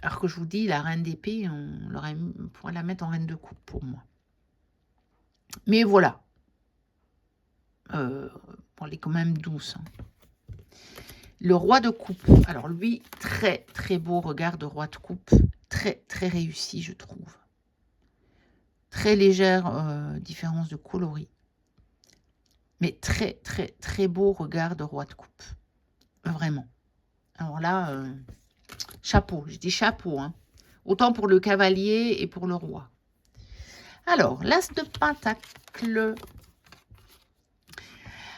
Speaker 1: Alors que je vous dis, la reine d'épée, on pourrait la mettre en reine de coupe pour moi. Mais voilà. Bon, elle est quand même douce. Hein. Le roi de coupe. Alors lui, très très beau regard de roi de coupe. Très très réussi, je trouve. Très légère différence de coloris. Mais très très très beau regard de roi de coupe. Vraiment. Alors là, chapeau. Je dis chapeau. Hein. Autant pour le cavalier et pour le roi. Alors, l'as de pentacle.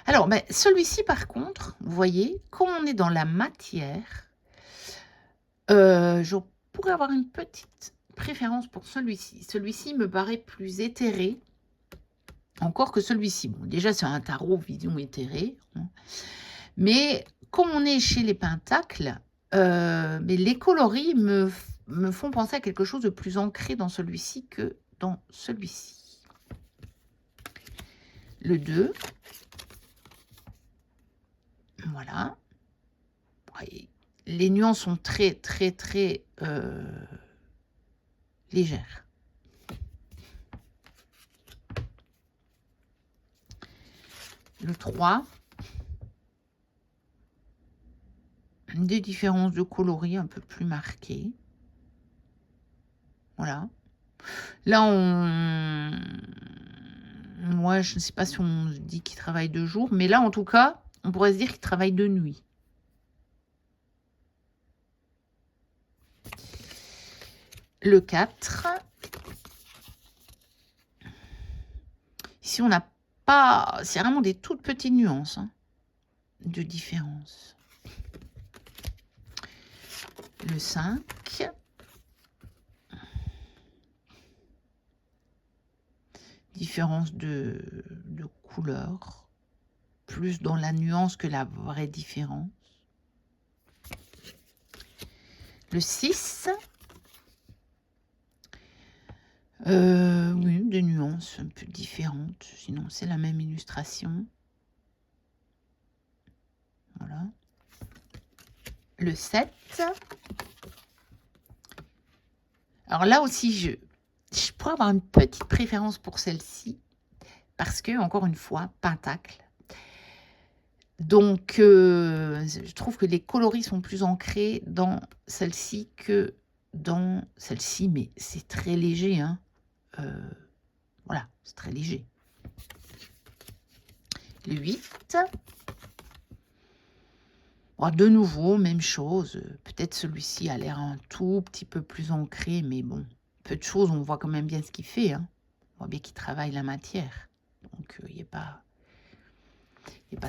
Speaker 1: Alors, ben, celui-ci, par contre, vous voyez, quand on est dans la matière, je pourrais avoir une petite préférence pour celui-ci. Celui-ci me paraît plus éthéré, encore que celui-ci. Bon, déjà, c'est un tarot vision éthérée. Hein. Mais comme on est chez les pentacles, mais les coloris me font penser à quelque chose de plus ancré dans celui-ci que dans celui-ci. Le 2. Voilà. Ouais, les nuances sont très, très, très légères. Le 3. Des différences de coloris un peu plus marquées. Voilà. Là, moi, je ne sais pas si on dit qu'il travaille de jour, mais là, en tout cas, on pourrait se dire qu'il travaille de nuit. Le 4. Ici, on n'a pas... C'est vraiment des toutes petites nuances hein, de différence. Le 5. Différence de couleur. Plus dans la nuance que la vraie différence. Le 6. Oui, des nuances un peu différentes. Sinon, c'est la même illustration. Voilà. Le 7. Alors là aussi, je pourrais avoir une petite préférence pour celle-ci. Parce que, encore une fois, pentacle. Donc, je trouve que les coloris sont plus ancrés dans celle-ci que dans celle-ci. Mais c'est très léger, hein. Voilà, c'est très léger. Le 8. Bon, de nouveau, même chose. Peut-être celui-ci a l'air un tout petit peu plus ancré, mais bon, peu de choses, on voit quand même bien ce qu'il fait. Hein. On voit bien qu'il travaille la matière. Donc, il n'y a pas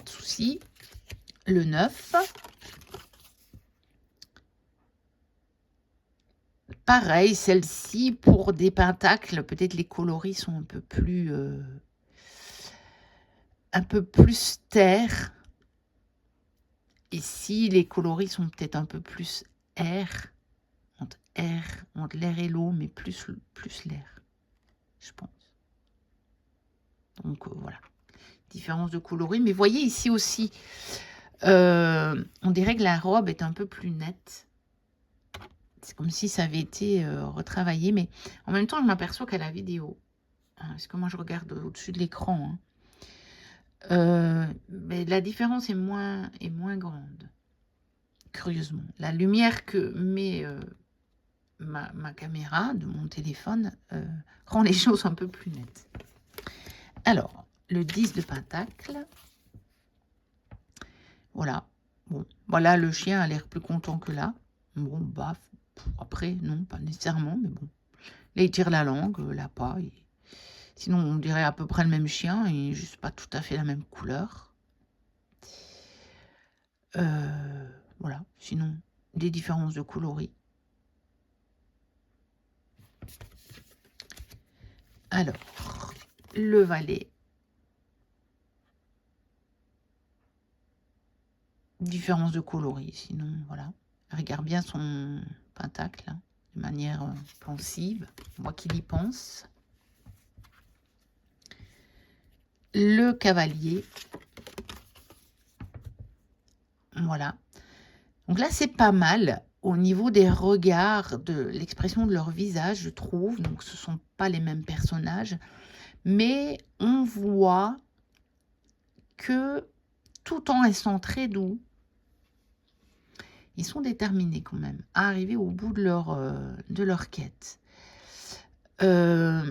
Speaker 1: de souci. Le 9. Pareil, celle-ci, pour des pentacles, peut-être les coloris sont un peu plus terre. Ici, les coloris sont peut-être un peu plus air, entre l'air et l'eau, mais plus l'air, je pense. Donc, voilà. Différence de coloris. Mais voyez ici aussi, on dirait que la robe est un peu plus nette. C'est comme si ça avait été retravaillé, mais en même temps, je m'aperçois qu'à la vidéo, hein, parce que moi, je regarde au-dessus de l'écran, hein, mais la différence est moins grande, curieusement. La lumière que met ma caméra de mon téléphone rend les choses un peu plus nettes. Alors, le 10 de pentacle. Voilà. Bon, voilà, le chien a l'air plus content que là. Bon, bah, après, non, pas nécessairement, mais bon. Là, il tire la langue, là, pas. Sinon, on dirait à peu près le même chien, et juste pas tout à fait la même couleur. Voilà, sinon, des différences de coloris. Alors, le valet. Différence de coloris, sinon, voilà. Regarde bien son pentacle, hein, de manière pensive. On voit qu'il y pense. Le cavalier. Voilà. Donc là, c'est pas mal au niveau des regards, de l'expression de leur visage, je trouve. Donc, ce ne sont pas les mêmes personnages. Mais on voit que tout en restant très doux, ils sont déterminés quand même à arriver au bout de leur quête. Je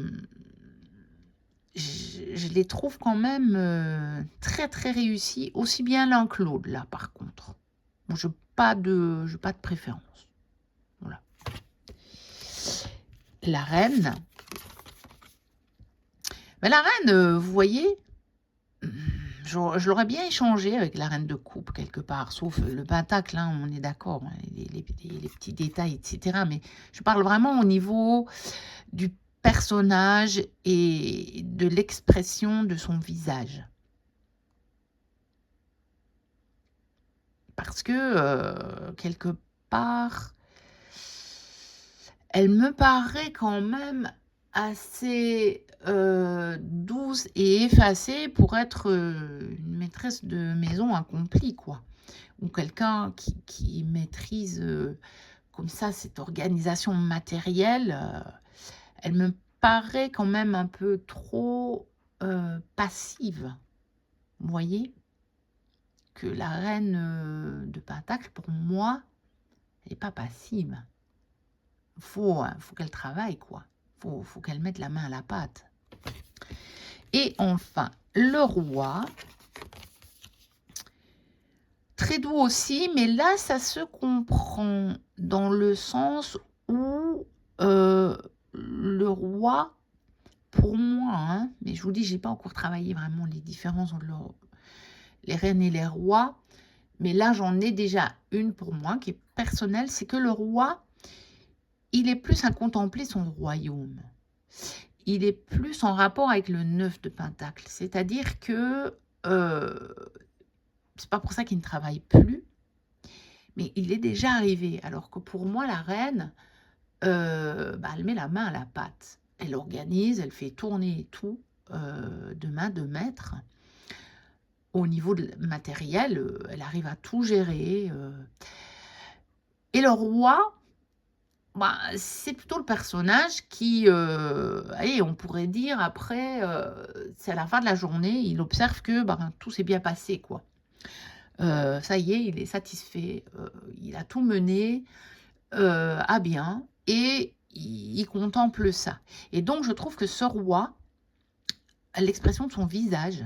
Speaker 1: les trouve quand même très très réussis, aussi bien l'un que l'autre là par contre. Bon, je n'ai pas de préférence. Voilà. La reine. Mais la reine, vous voyez, je l'aurais bien échangé avec la reine de coupe quelque part, sauf le pentacle, hein, on est d'accord, hein, les petits détails, etc. Mais je parle vraiment au niveau du personnage et de l'expression de son visage. Parce que, quelque part, elle me paraît quand même assez douce et effacée pour être une maîtresse de maison accomplie, quoi. Ou quelqu'un qui maîtrise comme ça cette organisation matérielle. Elle me paraît quand même un peu trop passive. Vous voyez que la reine de Pentacle, pour moi, elle n'est pas passive. Faut qu'elle travaille, quoi. Faut qu'elle mette la main à la pâte. Et enfin, le roi. Très doux aussi, mais là, ça se comprend dans le sens où le roi, pour moi, hein, mais je vous dis, j'ai pas encore travaillé vraiment les différences entre les reines et les rois, mais là, j'en ai déjà une pour moi qui est personnelle, c'est que le roi, il est plus à contempler son royaume. Il est plus en rapport avec le 9 de Pentacle, c'est-à-dire que c'est pas pour ça qu'il ne travaille plus, mais il est déjà arrivé. Alors que pour moi, la reine, elle met la main à la pâte. Elle organise, elle fait tourner et tout, de main de maître. Au niveau matériel, elle arrive à tout gérer. Et le roi, c'est plutôt le personnage qui, allez, on pourrait dire après, c'est à la fin de la journée, il observe que tout s'est bien passé, quoi. Ça y est, il est satisfait, il a tout mené à bien et il contemple ça. Et donc, je trouve que ce roi, l'expression de son visage,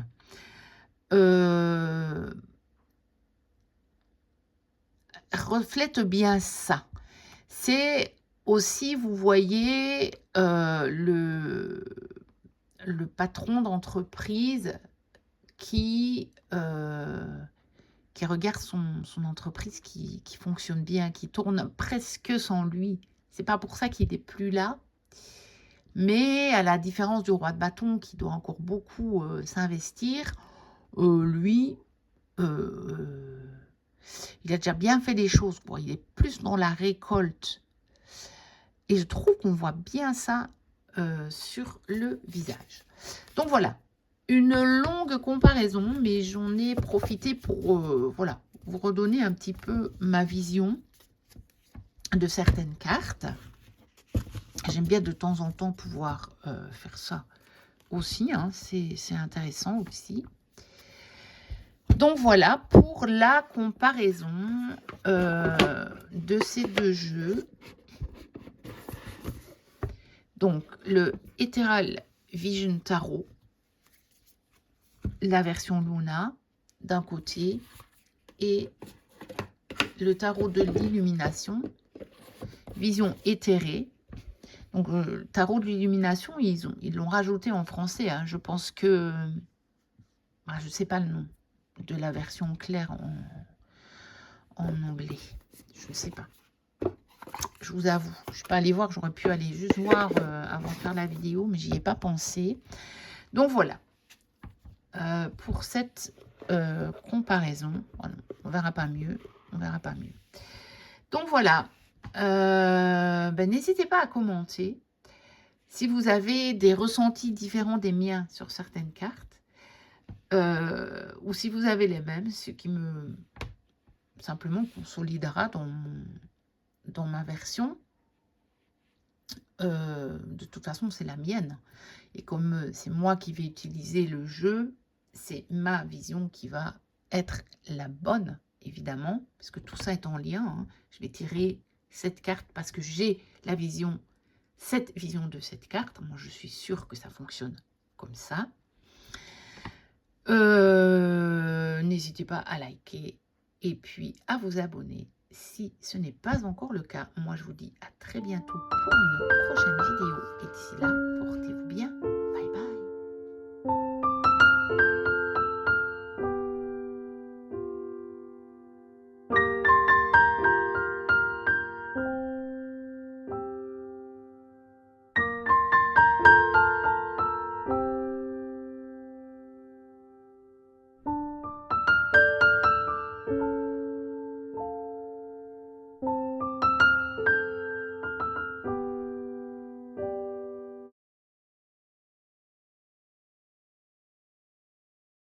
Speaker 1: reflète bien ça. C'est aussi, vous voyez, le patron d'entreprise qui regarde son entreprise qui fonctionne bien, qui tourne presque sans lui. C'est pas pour ça qu'il n'est plus là. Mais à la différence du roi de bâton qui doit encore beaucoup s'investir, lui, il a déjà bien fait les choses, quoi. Il est plus dans la récolte. Et je trouve qu'on voit bien ça sur le visage. Donc voilà, une longue comparaison, mais j'en ai profité pour voilà, vous redonner un petit peu ma vision de certaines cartes. J'aime bien de temps en temps pouvoir faire ça aussi, hein, c'est intéressant aussi. Donc voilà pour la comparaison de ces deux jeux. Donc le Ethereal Vision Tarot, la version Luna d'un côté et le tarot de l'illumination, vision éthérée. Donc le tarot de l'illumination, ils l'ont rajouté en français, hein. Je pense que, je ne sais pas le nom de la version claire en anglais, je ne sais pas. Je vous avoue, je ne suis pas allée voir, j'aurais pu aller juste voir avant de faire la vidéo, mais j'y ai pas pensé. Donc voilà, pour cette comparaison, oh non, on verra pas mieux, on verra pas mieux. Donc voilà, ben, n'hésitez pas à commenter si vous avez des ressentis différents des miens sur certaines cartes, ou si vous avez les mêmes, ce qui me simplement consolidera dans ma version. De toute façon, c'est la mienne. Et comme c'est moi qui vais utiliser le jeu, c'est ma vision qui va être la bonne, évidemment, parce que tout ça est en lien. Hein. Je vais tirer cette carte parce que j'ai la vision, cette vision de cette carte. Moi, je suis sûre que ça fonctionne comme ça. N'hésitez pas à liker et puis à vous abonner si ce n'est pas encore le cas. Moi, je vous dis à très bientôt pour une prochaine vidéo. Et d'ici là, portez-vous bien.